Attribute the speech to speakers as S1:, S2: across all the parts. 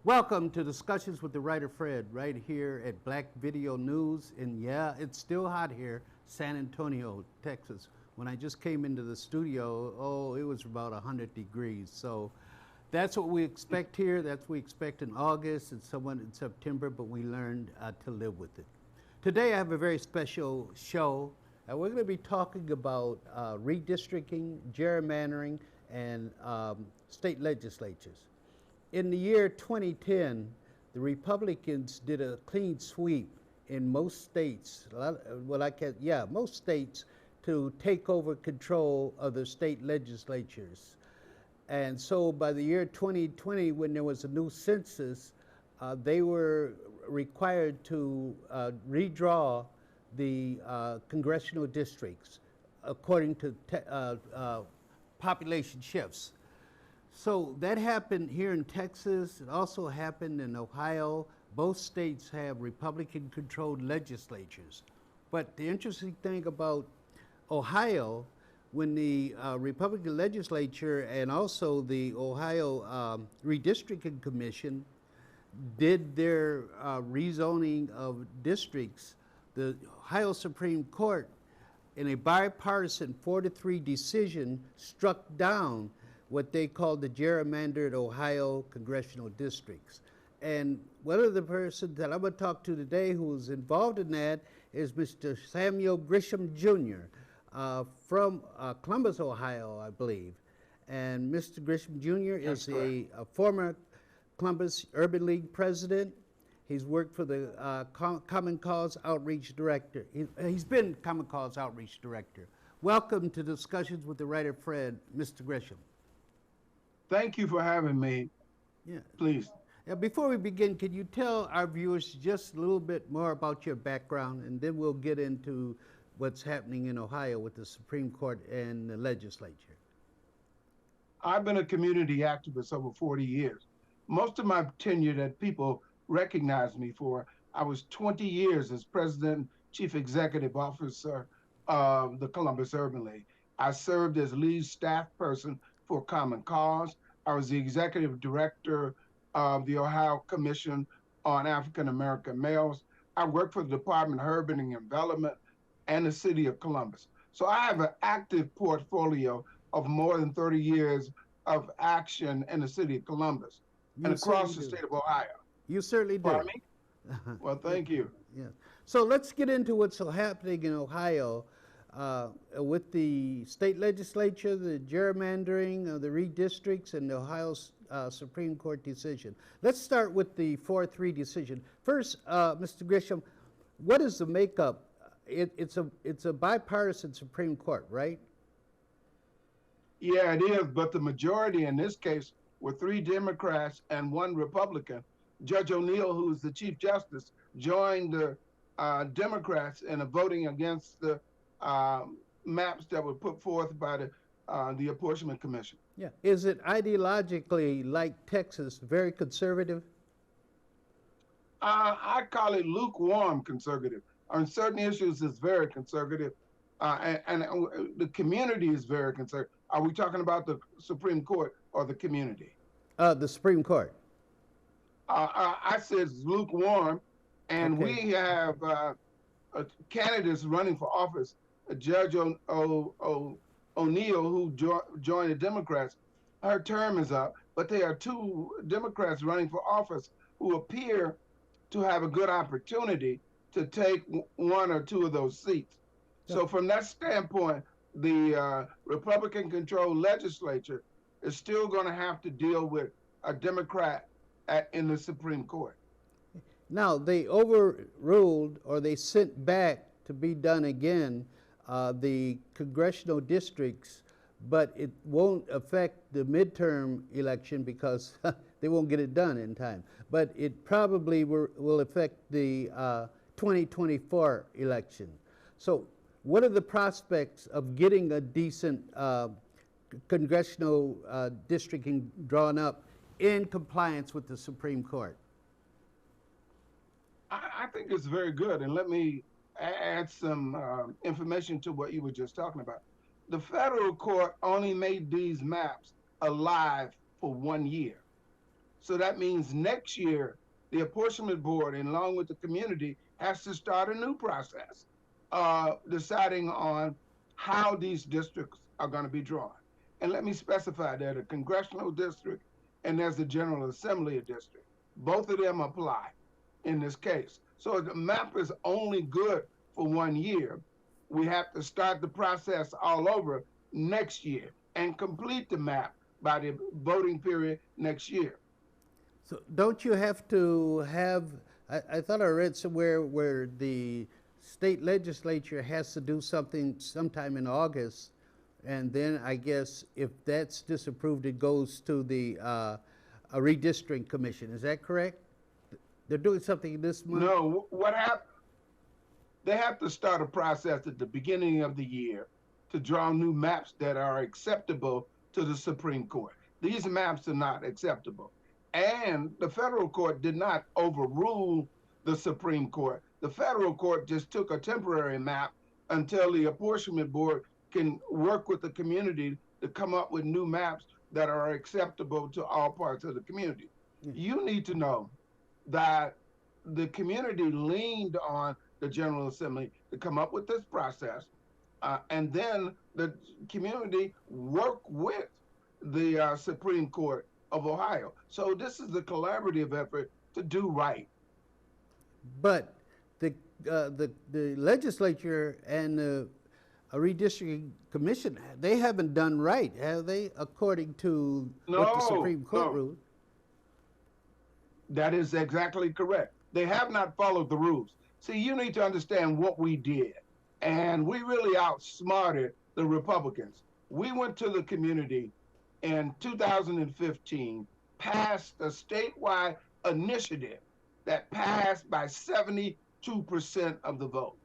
S1: Welcome to Discussions with the Writer Fred, right here at Black Video News. And yeah, it's still hot here, San Antonio, Texas. When I just came into the studio, it was about 100 degrees. So that's what we expect here. That's what we expect in August and somewhat in September, but we learned to live with it. Today I have a very special show. We're going to be talking about redistricting, gerrymandering, and state legislatures. In the year 2010, the Republicans did a clean sweep in most states, most states, to take over control of the state legislatures. And so by the year 2020, when there was a new census, they were required to redraw the congressional districts according to population shifts. So that happened here in Texas. It also happened in Ohio. Both states have Republican-controlled legislatures. But the interesting thing about Ohio, when the Republican legislature and also the Ohio Redistricting Commission did their rezoning of districts, the Ohio Supreme Court, in a bipartisan 4-3 decision, struck down what they called the gerrymandered Ohio congressional districts. And one of the persons that I'm going to talk to today who was involved in that is Mr. Samuel Gresham Jr. From Columbus, Ohio, I believe. And Mr. Gresham Jr. is a former Columbus Urban League president. He's worked for the Common Cause Outreach Director. He's been Common Cause Outreach Director. Welcome to Discussions with the Writer Fred, Mr. Gresham.
S2: Thank you for having me.
S1: Yeah.
S2: Please.
S1: Before we begin, can you tell our viewers just a little bit more about your background, and then we'll get into what's happening in Ohio with the Supreme Court and the legislature?
S2: I've been a community activist over 40 years. Most of my tenure that people recognize me for, I was 20 years as president, chief executive officer of the Columbus Urban League. I served as lead staff person for Common Cause. I was the executive director of the Ohio Commission on African American Males. I worked for the Department of Urban Development and the City of Columbus. So I have an active portfolio of more than 30 years of action in the City of Columbus and across the state of Ohio.
S1: You certainly do.
S2: Pardon me? Well, thank you.
S1: Yeah. So let's get into what's happening in Ohio with the state legislature, the gerrymandering, the redistricts, and the Ohio Supreme Court decision. Let's start with the 4-3 decision. First, Mr. Gresham, what is the makeup? It's a bipartisan Supreme Court, right?
S2: Yeah, it is, but the majority in this case were 3 Democrats and 1 Republican. Judge O'Neill, who is the Chief Justice, joined the Democrats in a voting against the maps that were put forth by the Apportionment Commission.
S1: Yeah. Is it ideologically, like Texas, very conservative?
S2: I call it lukewarm conservative. On certain issues, it's very conservative, and the community is very conservative. Are we talking about the Supreme Court or the community?
S1: The Supreme Court.
S2: I said it's lukewarm, and
S1: Okay.
S2: we have candidates running for office. Judge O'Neill, who joined the Democrats, her term is up, but there are 2 Democrats running for office who appear to have a good opportunity to take 1 or 2 of those seats.
S1: Yeah.
S2: So from that standpoint, the Republican-controlled legislature is still going to have to deal with a Democrat in the Supreme Court.
S1: Now, they overruled, or they sent back to be done again, the congressional districts, but it won't affect the midterm election because they won't get it done in time. But it probably will affect the 2024 election. So what are the prospects of getting a decent congressional districting drawn up in compliance with the Supreme Court?
S2: I think it's very good. And let me add some information to what you were just talking about. The federal court only made these maps alive for 1 year. So that means next year, the apportionment board, along with the community, has to start a new process, deciding on how these districts are going to be drawn. And let me specify that a congressional district and there's a General Assembly district. Both of them apply in this case. So the map is only good for 1 year. We have to start the process all over next year and complete the map by the voting period next year.
S1: So don't you have to have, I thought I read somewhere where the state legislature has to do something sometime in August, and then I guess if that's disapproved, it goes to the a redistricting commission. Is that correct? They're doing something this month?
S2: No, what happened? They have to start a process at the beginning of the year to draw new maps that are acceptable to the Supreme Court. These maps are not acceptable. And the federal court did not overrule the Supreme Court. The federal court just took a temporary map until the apportionment board can work with the community to come up with new maps that are acceptable to all parts of the community. You need to know that the community leaned on the General Assembly to come up with this process, and then the community worked with the Supreme Court of Ohio. So this is a collaborative effort to do right.
S1: But the legislature and the redistricting commission, they haven't done right, have they, according to what the Supreme Court ruled?
S2: That is exactly correct. They have not followed the rules. See, you need to understand what we did. And we really outsmarted the Republicans. We went to the community in 2015, passed a statewide initiative that passed by 72% of the vote.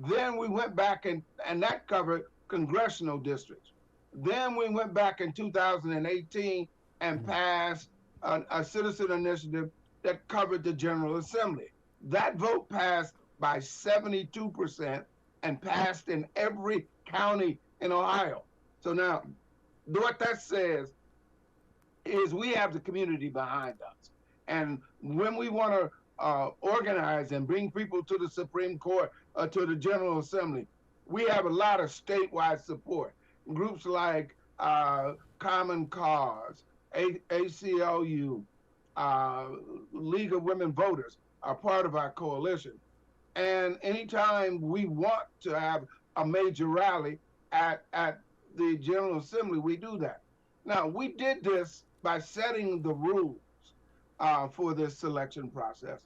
S2: Then we went back and that covered congressional districts. Then we went back in 2018 and passed a citizen initiative that covered the General Assembly. That vote passed by 72% and passed in every county in Ohio. So now, what that says is we have the community behind us. And when we want to organize and bring people to the Supreme Court or to the General Assembly, we have a lot of statewide support. Groups like Common Cause, ACLU, League of Women Voters are part of our coalition. And anytime we want to have a major rally at the General Assembly, we do that. Now, we did this by setting the rules for this selection process.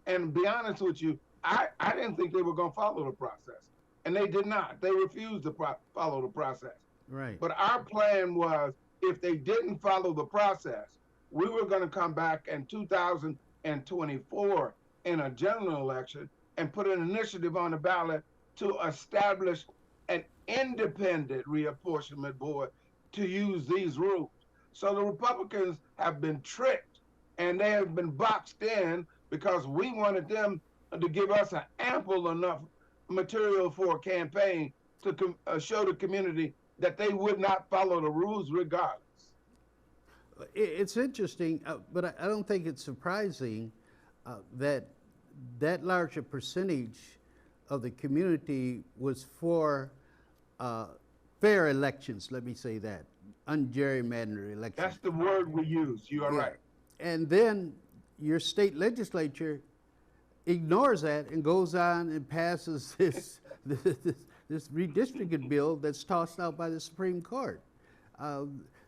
S2: And to be honest with you, I didn't think they were going to follow the process. And they did not. They refused to follow the process.
S1: Right.
S2: But our plan was if they didn't follow the process, we were going to come back in 2024 in a general election and put an initiative on the ballot to establish an independent reapportionment board to use these rules. So the Republicans have been tricked and they have been boxed in because we wanted them to give us an ample enough material for a campaign to show the community that they would not follow the rules regardless.
S1: It's interesting, but I don't think it's surprising that that large a percentage of the community was for fair elections, let me say that, ungerrymandered elections.
S2: That's the word we use, you are right.
S1: And then your state legislature ignores that and goes on and passes this redistricting bill that's tossed out by the Supreme Court.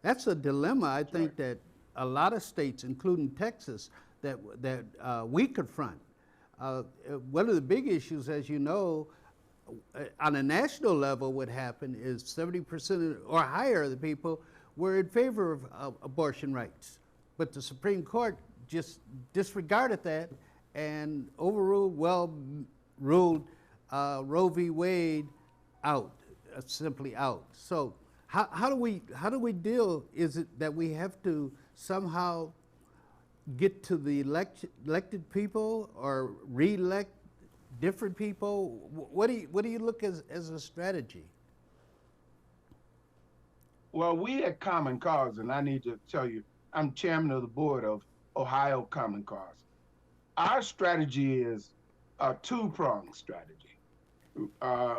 S1: That's a dilemma, I think, that a lot of states, including Texas, that we confront. One of the big issues, as you know, on a national level, what happened is 70% or higher of the people were in favor of abortion rights. But the Supreme Court just disregarded that and overruled, ruled Roe v. Wade out, simply out. So how do we deal? Is it that we have to somehow get to the elected people or re-elect different people? What do you look as a strategy?
S2: Well, we at Common Cause, and I need to tell you, I'm chairman of the board of Ohio Common Cause. Our strategy is a two-pronged strategy.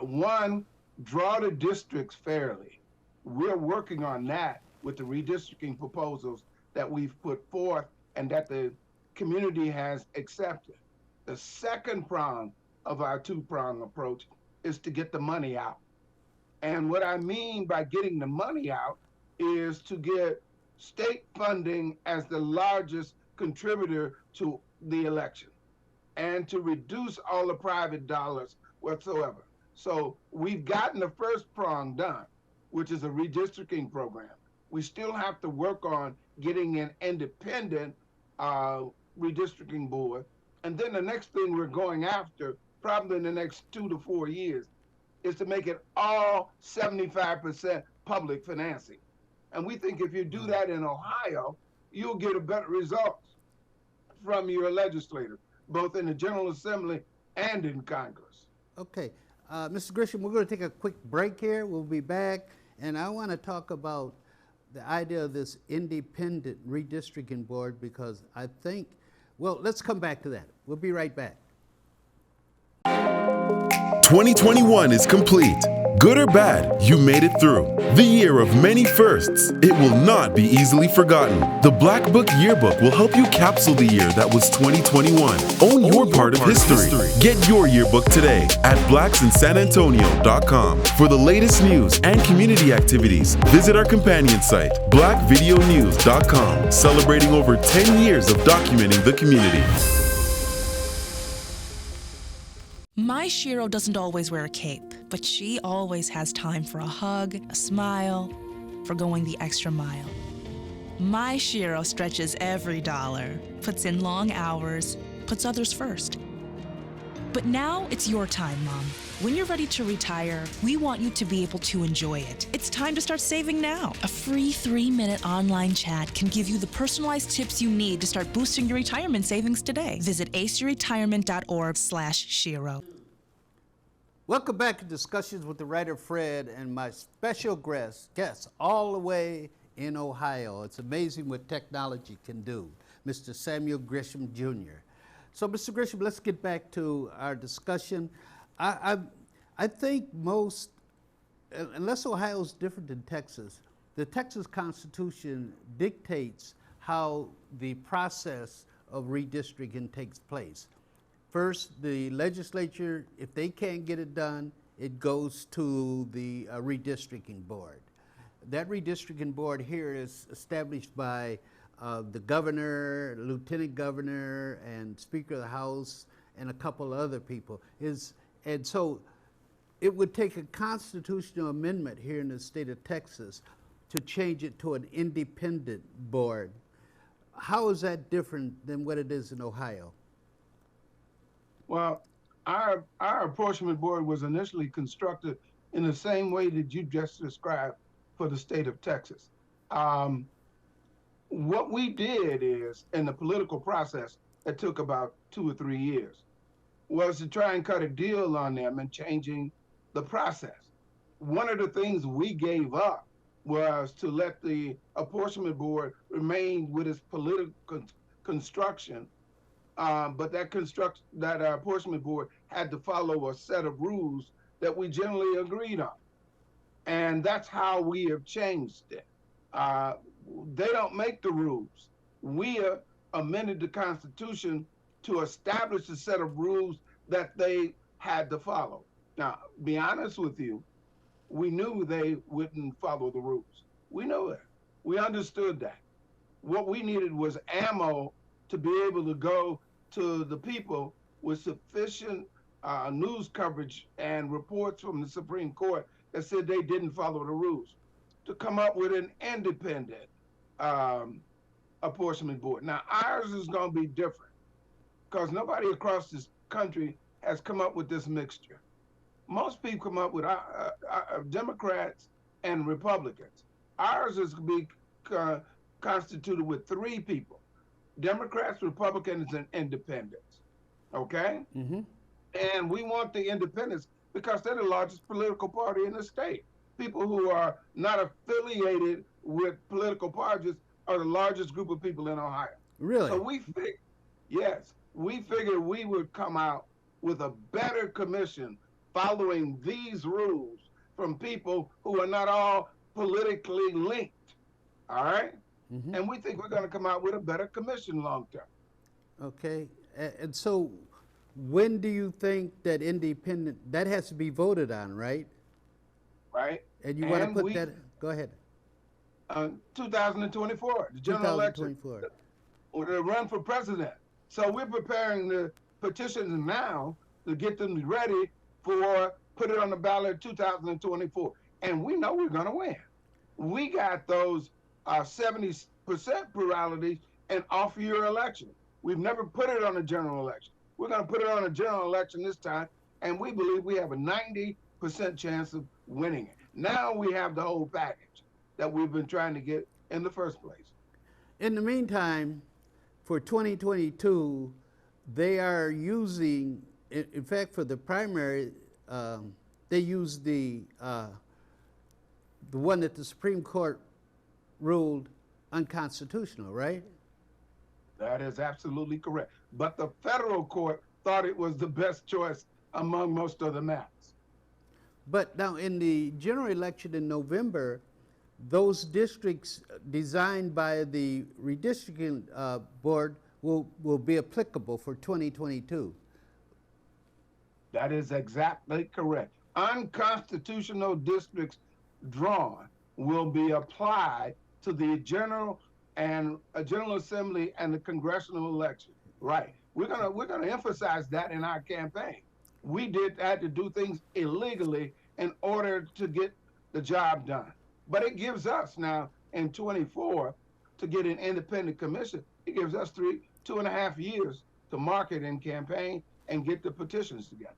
S2: One, draw the districts fairly. We're working on that with the redistricting proposals that we've put forth and that the community has accepted. The second prong of our two-prong approach is to get the money out. And what I mean by getting the money out is to get state funding as the largest contributor to the election and to reduce all the private dollars whatsoever. So we've gotten the first prong done, which is a redistricting program. We still have to work on getting an independent uh, redistricting board. And then the next thing we're going after, probably in the next 2 to 4 years, is to make it all 75% public financing. And we think if you do that in Ohio, you'll get a better result from your legislators, both in the General Assembly and in Congress.
S1: Okay, Mr. Gresham, we're going to take a quick break here. We'll be back, and I want to talk about the idea of this independent redistricting board because I think, well, let's come back to that. We'll be right back.
S3: 2021 is complete. Good or bad, you made it through. The year of many firsts. It will not be easily forgotten. The Black Book Yearbook will help you capsule the year that was 2021. Own your part of history. Get your yearbook today at blacksinsanantonio.com. For the latest news and community activities, visit our companion site, blackvideonews.com, celebrating over 10 years of documenting the community.
S4: My Shiro doesn't always wear a cape, but she always has time for a hug, a smile, for going the extra mile. My Shiro stretches every dollar, puts in long hours, puts others first. But now it's your time, Mom. When you're ready to retire, we want you to be able to enjoy it. It's time to start saving now. A free 3-minute online chat can give you the personalized tips you need to start boosting your retirement savings today. Visit aceyourretirement.org/Shiro.
S1: Welcome back to Discussions with the Writer Fred and my special guest all the way in Ohio. It's amazing what technology can do, Mr. Samuel Gresham Jr. So, Mr. Gresham, let's get back to our discussion. I think most, unless Ohio is different than Texas, the Texas Constitution dictates how the process of redistricting takes place. First, the legislature, if they can't get it done, it goes to the redistricting board. That redistricting board here is established by the governor, lieutenant governor, and Speaker of the House, and a couple of other people. And so it would take a constitutional amendment here in the state of Texas to change it to an independent board. How is that different than what it is in Ohio?
S2: Well, our apportionment board was initially constructed in the same way that you just described for the state of Texas. What we did is, in the political process that took about 2 or 3 years, was to try and cut a deal on them and changing the process. One of the things we gave up was to let the apportionment board remain with its political construction, but that apportionment board had to follow a set of rules that we generally agreed on. And that's how we have changed it. They don't make the rules. We amended the Constitution to establish a set of rules that they had to follow. Now, be honest with you, we knew they wouldn't follow the rules. We knew it. We understood that. What we needed was ammo to be able to go to the people with sufficient news coverage and reports from the Supreme Court that said they didn't follow the rules to come up with an independent apportionment board. Now, ours is going to be different because nobody across this country has come up with this mixture. Most people come up with Democrats and Republicans. Ours is going to be constituted with 3 people: Democrats, Republicans, and independents. Okay?
S1: Mm-hmm.
S2: And we want the independents because they're the largest political party in the state. People who are not affiliated with political parties are the largest group of people in Ohio.
S1: Really?
S2: So we figured we would come out with a better commission following these rules from people who are not all politically linked. All right?
S1: Hmm.
S2: And we think we're going to come out with a better commission long term.
S1: Okay. And so when do you think that independent, that has to be voted on, right?
S2: Right?
S1: And you want to
S2: And
S1: put that, go ahead,
S2: 2024, the general election,
S1: 2024.
S2: or to run for president. So we're preparing the petitions now to get them ready for put it on the ballot 2024. And we know we're going to win. We got those 70% pluralities in off-year election. We've never put it on a general election. We're going to put it on a general election this time, and we believe we have a 90% chance of winning it. Now we have the whole package that we've been trying to get in the first place.
S1: In the meantime, for 2022, they are using, in fact, for the primary, they use the one that the Supreme Court ruled unconstitutional, right?
S2: That is absolutely correct. But the federal court thought it was the best choice among most of the maps.
S1: But now in the general election in November, those districts designed by the redistricting board will be applicable for 2022.
S2: That is exactly correct. Unconstitutional districts drawn will be applied to the general assembly and the congressional election. Right. We're gonna emphasize that in our campaign. We had to do things illegally in order to get the job done. But it gives us now in 24 to get an independent commission. It gives us 2.5 years to market and campaign and get the petitions together.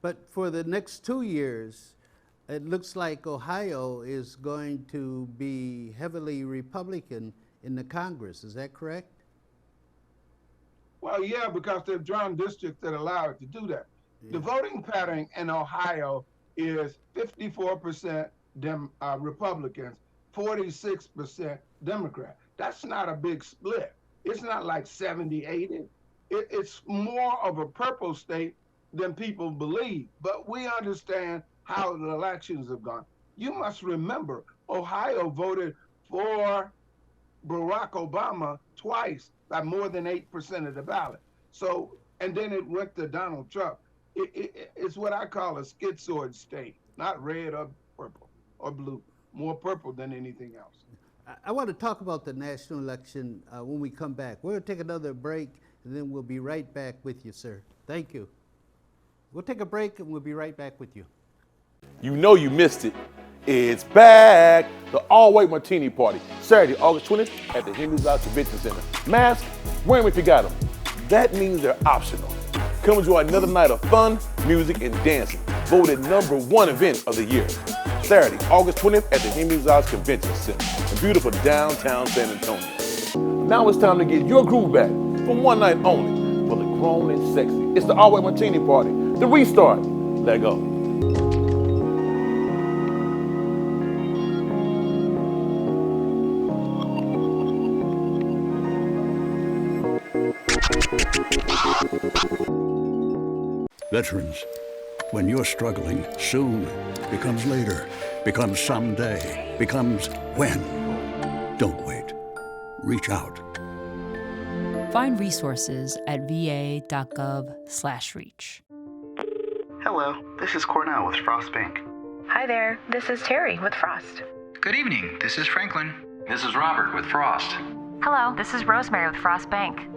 S1: But for the next 2 years, it looks like Ohio is going to be heavily Republican in the Congress. Is that correct?
S2: Well, yeah, because they've drawn districts that allow it to do that. Yeah. The voting pattern in Ohio is 54% Republicans, 46% Democrat. That's not a big split. It's not like 70-80. It's more of a purple state than people believe. But we understand how the elections have gone. You must remember, Ohio voted for Barack Obama twice by more than 8% of the ballot. So, and then it went to Donald Trump. It's what I call a schizoid state, not red or purple or blue, more purple than anything else.
S1: I want to talk about the national election when we come back. We're going to take another break, and then we'll be right back with you, sir. Thank you. We'll take a break, and we'll be right back with you.
S5: You know you missed it. It's back. The all-white martini party, Saturday, August 20th at the Henry's Convention Center. Mask, wear them if you got them. That means they're optional. Come enjoy another night of fun, music, and dancing. Voted #1 event of the year. Saturday, August 20th at the Henry's Convention Center in beautiful downtown San Antonio. Now it's time to get your groove back for one night only for the grown and sexy. It's the all-white martini party, the restart. Let go.
S6: Veterans, when you're struggling, soon becomes later, becomes someday, becomes when. Don't wait. Reach out.
S7: Find resources at va.gov/reach.
S8: Hello, this is Cornell with Frost Bank.
S9: Hi there, this is Terry with Frost.
S10: Good evening, this is Franklin.
S11: This is Robert with Frost.
S9: Hello, this is Rosemary with Frost Bank.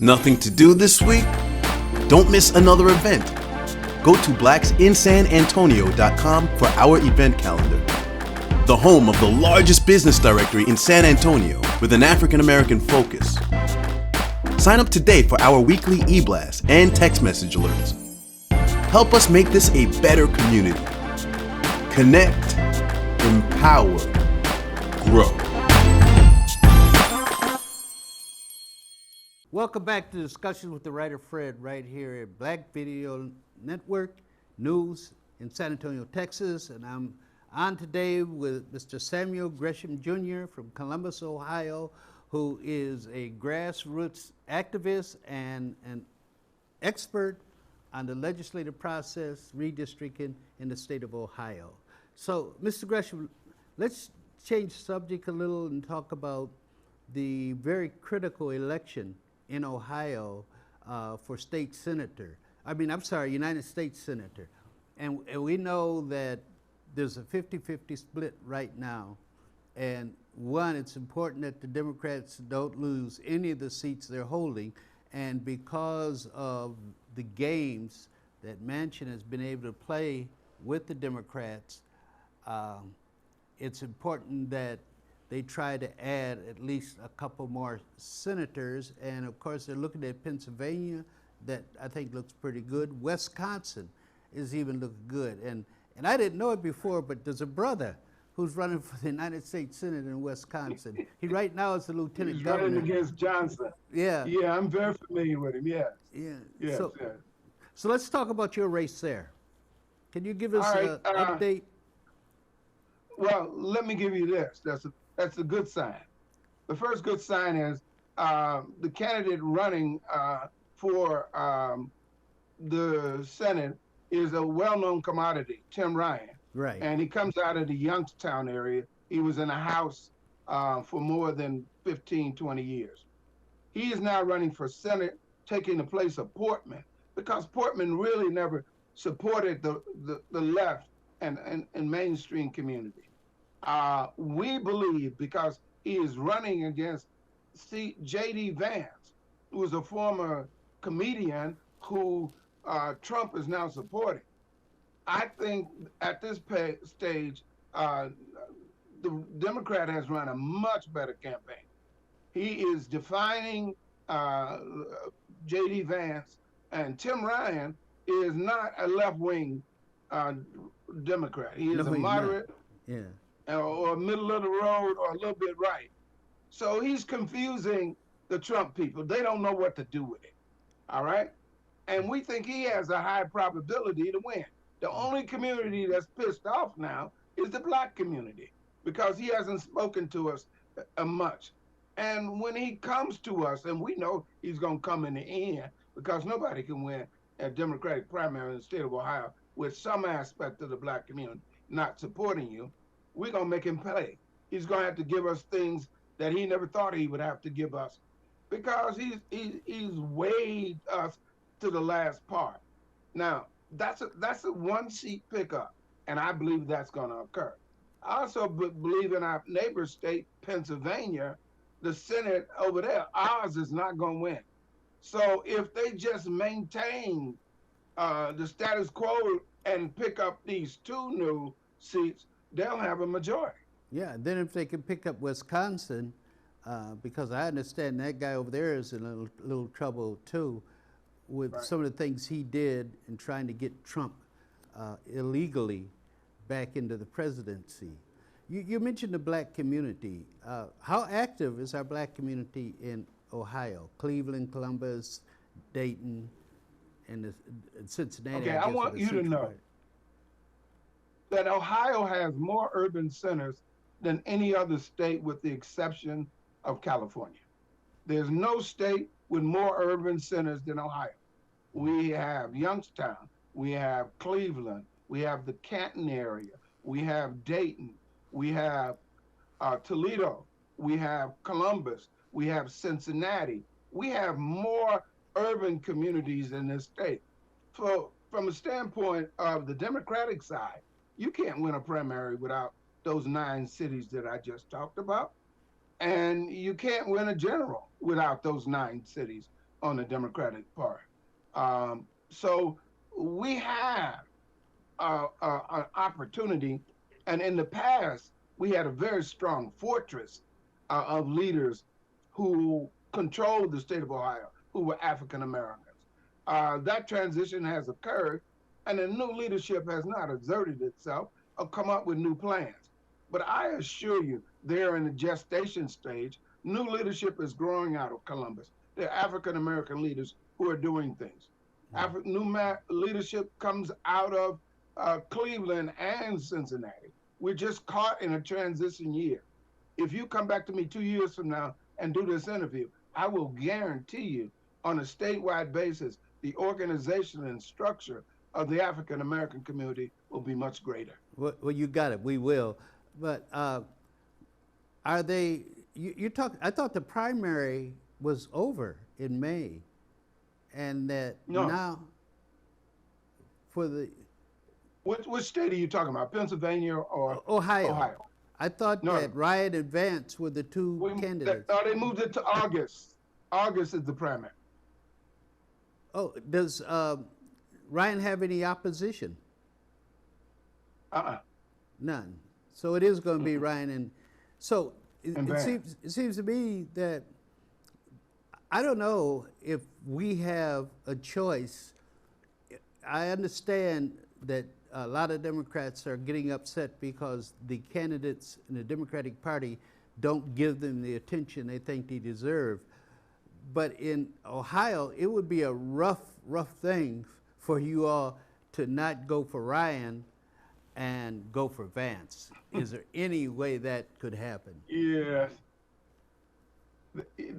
S12: Nothing to do this week? Don't miss another event. Go to blacksinsanantonio.com for our event calendar. The home of the largest business directory in San Antonio with an African American focus. Sign up today for our weekly e-blast and text message alerts. Help us make this a better community. Connect, empower, grow.
S1: Welcome back to Discussions with the Writer Fred right here at Black Video Network News in San Antonio, Texas. And I'm on today with Mr. Samuel Gresham Jr. from Columbus, Ohio, who is a grassroots activist and an expert on the legislative process, redistricting in the state of Ohio. So, Mr. Gresham, let's change subject a little and talk about the very critical election in Ohio for state senator. United States senator. And we know that there's a 50-50 split right now. And one, it's important that the Democrats don't lose any of the seats they're holding. And because of the games that Manchin has been able to play with the Democrats, it's important that they try to add at least a couple more senators. And of course, they're looking at Pennsylvania, that I think looks pretty good. Wisconsin is even looking good. And I didn't know it before, but there's a brother who's running for the United States Senate in Wisconsin. He right now is the lieutenant governor.
S2: He's running against Johnson.
S1: Yeah.
S2: Yeah, I'm very familiar with him, yes.
S1: Yeah.
S2: Yes,
S1: so,
S2: yes.
S1: So let's talk about your race there. Can you give us an update?
S2: Well, let me give you this. That's a good sign. The first good sign is the candidate running for the Senate is a well-known commodity, Tim Ryan.
S1: Right.
S2: And he comes out of the Youngstown area. He was in the House for more than 15, 20 years. He is now running for Senate, taking the place of Portman, because Portman really never supported the left and mainstream community. We believe, because he is running against J.D. Vance, who is a former comedian who Trump is now supporting. I think at this stage, the Democrat has run a much better campaign. He is defining J.D. Vance, and Tim Ryan is not a left-wing Democrat. He is a moderate, or middle of the road, or a little bit right. So he's confusing the Trump people. They don't know what to do with it, all right? And we think he has a high probability to win. The only community that's pissed off now is the Black community, because he hasn't spoken to us much. And when he comes to us, and we know he's going to come in the end, because nobody can win a Democratic primary in the state of Ohio with some aspect of the Black community not supporting you, we're going to make him pay. He's going to have to give us things that he never thought he would have to give us, because he's weighed us to the last part. Now, that's a one-seat pickup, and I believe that's going to occur. I also believe in our neighbor state, Pennsylvania, the Senate over there, ours is not going to win. So if they just maintain the status quo and pick up these 2 new seats, they'll have a majority.
S1: Yeah, then if they can pick up Wisconsin, because I understand that guy over there is in a little trouble too, with some of the things he did in trying to get Trump illegally back into the presidency. You mentioned the Black community. How active is our Black community in Ohio? Cleveland, Columbus, Dayton, and Cincinnati.
S2: Okay, I want you to know that Ohio has more urban centers than any other state, with the exception of California. There's no state with more urban centers than Ohio. We have Youngstown, we have Cleveland, we have the Canton area, we have Dayton, we have Toledo, we have Columbus, we have Cincinnati. We have more urban communities in this state. So from a standpoint of the Democratic side, you can't win a primary without those 9 cities that I just talked about. And you can't win a general without those 9 cities on the Democratic part. So we have an opportunity. And in the past, we had a very strong fortress of leaders who controlled the state of Ohio, who were African Americans. That transition has occurred, and the new leadership has not exerted itself or come up with new plans. But I assure you, they're in the gestation stage. New leadership is growing out of Columbus. They're African American leaders who are doing things. Leadership comes out of Cleveland and Cincinnati. We're just caught in a transition year. If you come back to me 2 years from now and do this interview, I will guarantee you on a statewide basis, the organization and structure of the African American community will be much greater.
S1: Well, you got it. We will. But are they? You talk. I thought the primary was over in May, and that now for the.
S2: Which state are you talking about? Pennsylvania or
S1: Ohio?
S2: Ohio.
S1: I thought that Ryan and Vance were the two candidates.
S2: They moved it to August. August is the primary.
S1: Oh, does Ryan have any opposition? None. So it is going to be Ryan and so it seems to me that I don't know if we have a choice. I understand that a lot of Democrats are getting upset because the candidates in the Democratic Party don't give them the attention they think they deserve. But in Ohio, it would be a rough thing for you all to not go for Ryan and go for Vance. Is there any way that could happen?
S2: Yes.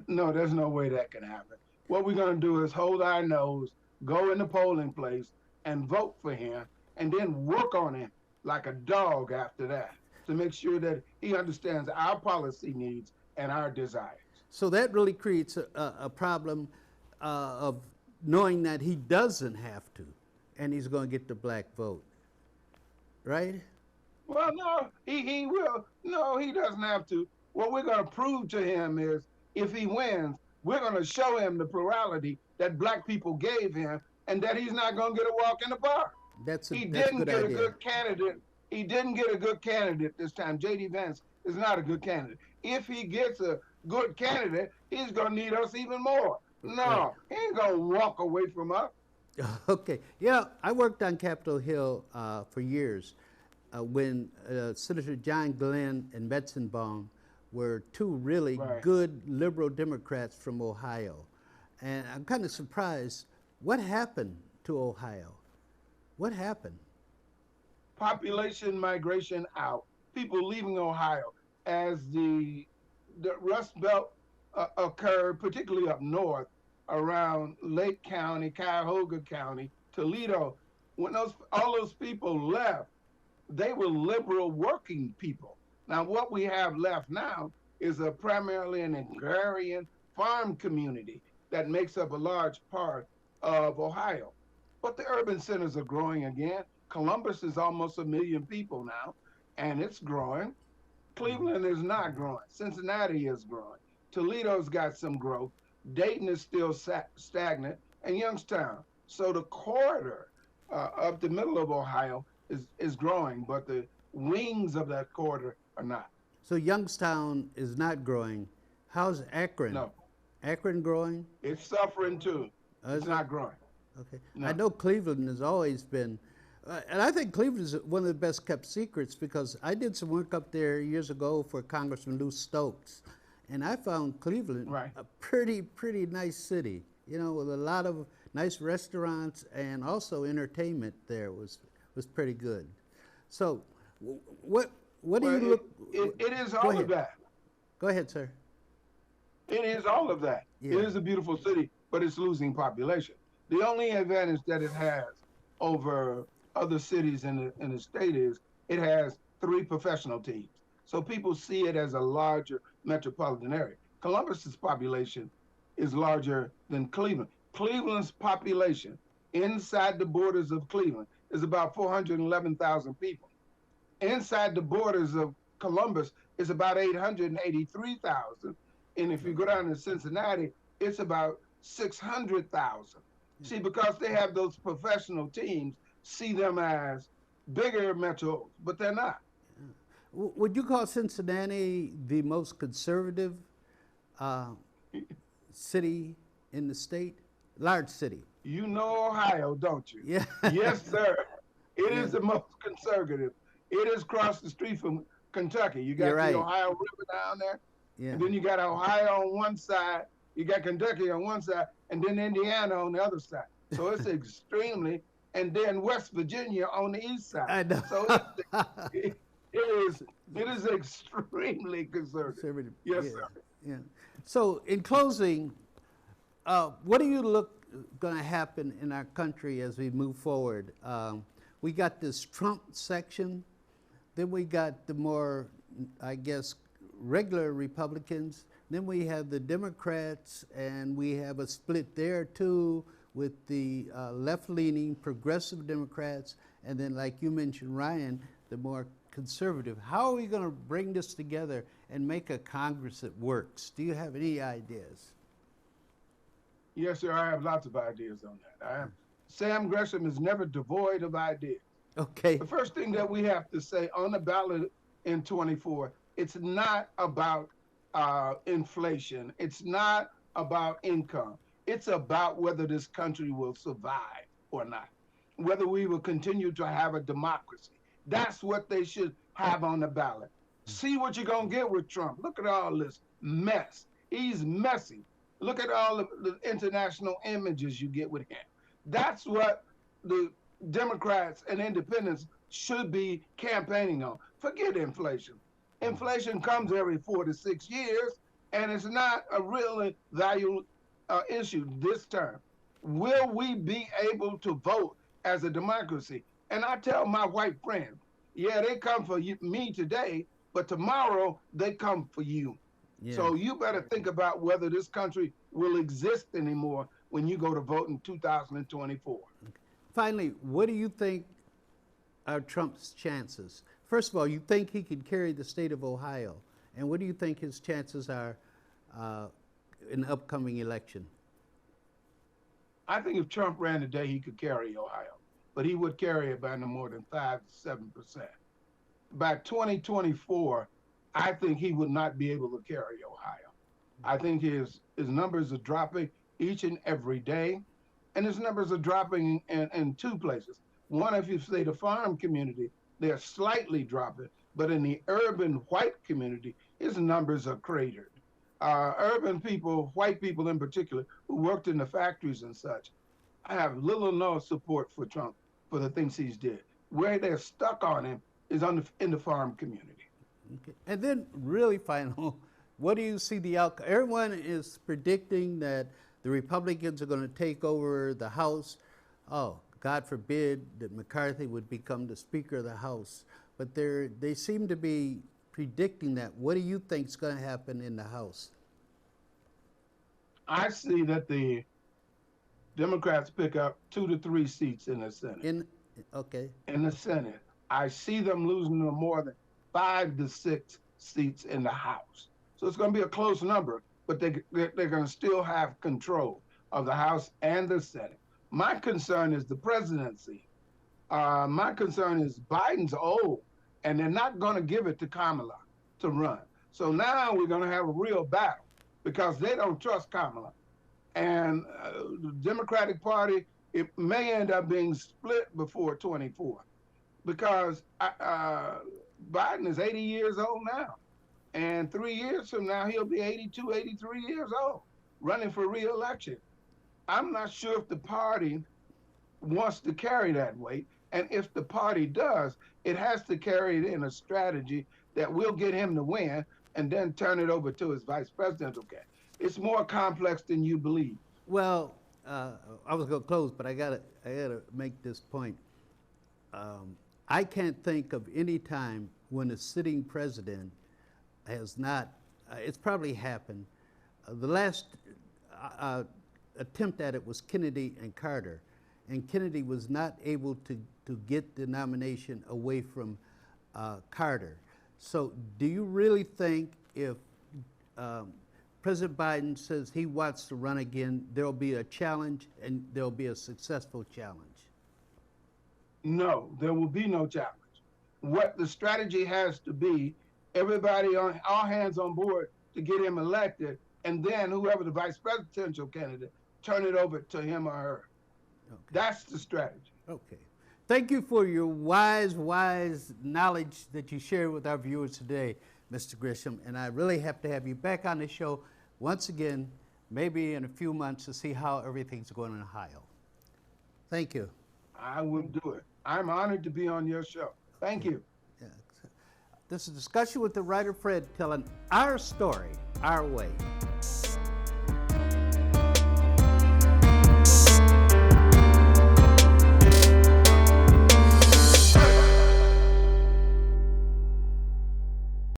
S2: No, there's no way that can happen. What we're going to do is hold our nose, go in the polling place, and vote for him, and then work on him like a dog after that to make sure that he understands our policy needs and our desires.
S1: So that really creates a problem of knowing that he doesn't have to, and he's going to get the black vote, right?
S2: Well, no, he will. No, he doesn't have to. What we're going to prove to him is if he wins, we're going to show him the plurality that black people gave him and that he's not going to get a walk in the park. He didn't get a good candidate. He didn't get a good candidate this time. J.D. Vance is not a good candidate. If he gets a good candidate, he's going to need us even more. No, he ain't going to walk away from us.
S1: Okay. Yeah, I worked on Capitol Hill for years when Senator John Glenn and Metzenbaum were two really good liberal Democrats from Ohio. And I'm kind of surprised. What happened to Ohio? What happened?
S2: Population migration out. People leaving Ohio as the Rust Belt occurred, particularly up north around Lake County, Cuyahoga County, Toledo. When all those people left, they were liberal working people. Now, what we have left now is primarily an agrarian farm community that makes up a large part of Ohio. But the urban centers are growing again. Columbus is almost 1 million people now, and it's growing. Cleveland is not growing. Cincinnati is growing. Toledo's got some growth. Dayton is still stagnant, and Youngstown. So the corridor up the middle of Ohio is growing, but the wings of that corridor are not.
S1: So Youngstown is not growing. How's Akron?
S2: No.
S1: Akron growing?
S2: It's suffering too. It's not growing.
S1: Okay.
S2: No.
S1: I know Cleveland has always been, and I think Cleveland is one of the best kept secrets because I did some work up there years ago for Congressman Lou Stokes, and I found Cleveland a pretty nice city, you know, with a lot of nice restaurants and also entertainment there was pretty good. So what do you look?
S2: It is all of that.
S1: Go ahead, sir.
S2: It is all of that.
S1: Yeah.
S2: It is a beautiful city, but it's losing population. The only advantage that it has over other cities in the state is it has 3 professional teams. So people see it as a larger metropolitan area. Columbus's population is larger than Cleveland. Cleveland's population inside the borders of Cleveland is about 411,000 people. Inside the borders of Columbus is about 883,000. And if you go down to Cincinnati, it's about 600,000. See, because they have those professional teams, see them as bigger metros, but they're not.
S1: Would you call Cincinnati the most conservative city in the state? Large city.
S2: You know Ohio, don't you?
S1: Yeah.
S2: Yes, sir. It is the most conservative. It is across the street from Kentucky. You got
S1: You're right.
S2: the Ohio River down there,
S1: Yeah.
S2: and then you got Ohio on one side, you got Kentucky on one side, and then Indiana on the other side. So it's extremely, and then West Virginia on the east side.
S1: I know.
S2: So it is extremely conservative. Yes,
S1: yeah.
S2: sir.
S1: Yeah. So in closing, what do you look going to happen in our country as we move forward? We got this Trump section, then we got the more, I guess, regular Republicans, then we have the Democrats, and we have a split there too with the left-leaning progressive Democrats, and then, like you mentioned, Ryan, the more conservative. How are we going to bring this together and make a Congress that works? Do you have any ideas?
S2: Yes, sir. I have lots of ideas on that. Sam Gresham is never devoid of ideas.
S1: Okay.
S2: The first thing that we have to say on the ballot in 24, it's not about inflation. It's not about income. It's about whether this country will survive or not, whether we will continue to have a democracy. That's what they should have on the ballot. See what you're going to get with Trump. Look at all this mess. He's messy. Look at all the international images you get with him. That's what the Democrats and independents should be campaigning on. Forget inflation. Inflation comes every 4 to 6 years, and it's not a really value issue this term. Will we be able to vote as a democracy? And I tell my white friends, yeah, they come for me today, but tomorrow they come for you. Yeah. So you better think about whether this country will exist anymore when you go to vote in 2024.
S1: Finally, what do you think are Trump's chances? First of all, you think he could carry the state of Ohio, and what do you think his chances are in the upcoming election?
S2: I think if Trump ran today, he could carry Ohio, but he would carry it by no more than 5 to 7%. By 2024, I think he would not be able to carry Ohio. I think his numbers are dropping each and every day, and his numbers are dropping in two places. One, if you say the farm community, they're slightly dropping, but in the urban white community, his numbers are cratered. Urban people, white people in particular, who worked in the factories and such, I have little or no support for Trump for the things he's did. Where they're stuck on him is in the farm community.
S1: Okay. And then really final, what do you see the outcome? Everyone is predicting that the Republicans are going to take over the House. Oh, God forbid that McCarthy would become the Speaker of the House. But they seem to be predicting that. What do you think is going to happen in the House?
S2: I see that the Democrats pick up 2 to 3 seats in the Senate. In the Senate. I see them losing no more than 5 to 6 seats in the House. So it's going to be a close number, but they're going to still have control of the House and the Senate. My concern is the presidency. My concern is Biden's old, and they're not going to give it to Kamala to run. So now we're going to have a real battle because they don't trust Kamala. And the Democratic Party, it may end up being split before 24 because Biden is 80 years old now. And 3 years from now, he'll be 82, 83 years old, running for re-election. I'm not sure if the party wants to carry that weight. And if the party does, it has to carry it in a strategy that will get him to win and then turn it over to his vice presidential candidate. It's more complex than you believe.
S1: Well, I was going to close, but I gotta make this point. I can't think of any time when a sitting president has not, it's probably happened. The last attempt at it was Kennedy and Carter, and Kennedy was not able to get the nomination away from Carter. So do you really think if President Biden says he wants to run again, there'll be a challenge and there'll be a successful challenge?
S2: No, there will be no challenge. What the strategy has to be, everybody on all hands on board to get him elected, and then whoever the vice presidential candidate, turn it over to him or her. Okay. That's the strategy.
S1: Okay. Thank you for your wise knowledge that you shared with our viewers today, Mr. Gresham. And I really have to have you back on the show once again, maybe in a few months, to see how everything's going in Ohio. Thank you.
S2: I will do it. I'm honored to be on your show. Thank you.
S1: Yeah. This is Discussion with the Writer Fred, telling our story, our way.